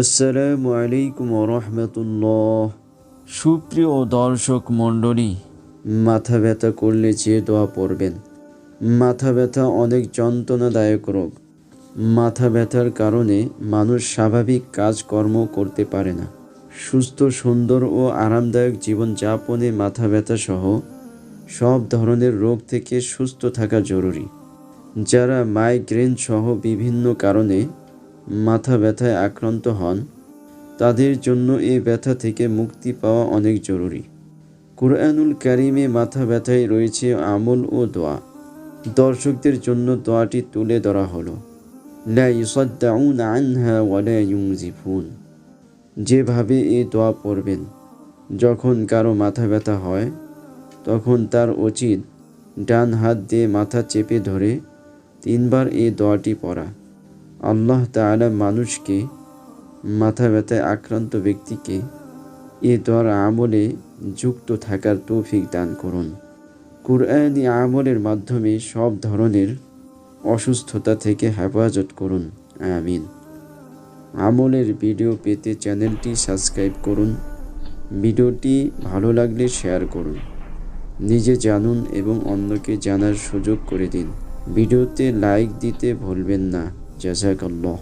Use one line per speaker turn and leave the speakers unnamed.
আসসালামু আলাইকুম রহমতুল্লাহ। সুপ্রিয় দর্শক মণ্ডলী, মাথা ব্যথা করলে যে দোয়া পড়বেন। মাথা ব্যথা অনেক যন্ত্রণাদায়ক রোগ। মাথা ব্যথার কারণে মানুষ স্বাভাবিক কাজকর্ম করতে পারে না। সুস্থ, সুন্দর ও আরামদায়ক জীবনযাপনে মাথা ব্যথা সহ সব ধরনের রোগ থেকে সুস্থ থাকা জরুরি। যারা মাইগ্রেন সহ বিভিন্ন কারণে মাথা ব্যথায় আক্রান্ত হন, তাদের জন্য এই ব্যথা থেকে মুক্তি পাওয়া অনেক জরুরি। কুরআনুল কারিমে মাথা ব্যথায় রয়েছে আমল ও দোয়া। দর্শকদের জন্য দোয়াটি তুলে ধরা হলো। লা ইউসাদ্দাউনা আনহা ওয়া লা ইউনজিফুন। যেভাবে এই দোয়া পড়বেন, যখন কারো মাথা ব্যথা হয় তখন তার উচিত ডান হাত দিয়ে মাথা চেপে ধরে 3 বার এই দোয়াটি পড়া। আল্লাহ তাআলা মানুষকে, মাথা ব্যথায় আক্রান্ত ব্যক্তিকে এ দোয়ার আমলে যুক্ত থাকার তৌফিক দান করুন। কুরআনি আমলের মাধ্যমে সব ধরনের অসুস্থতা থেকে হেফাজত করুন, আমিন। আমলের ভিডিও পেতে চ্যানেলটি সাবস্ক্রাইব করুন। ভিডিওটি ভালো লাগলে শেয়ার করুন। নিজে জানুন এবং অন্যকে জানার সুযোগ করে দিন। ভিডিওতে লাইক দিতে ভুলবেন না। জাযাকাল্লাহ।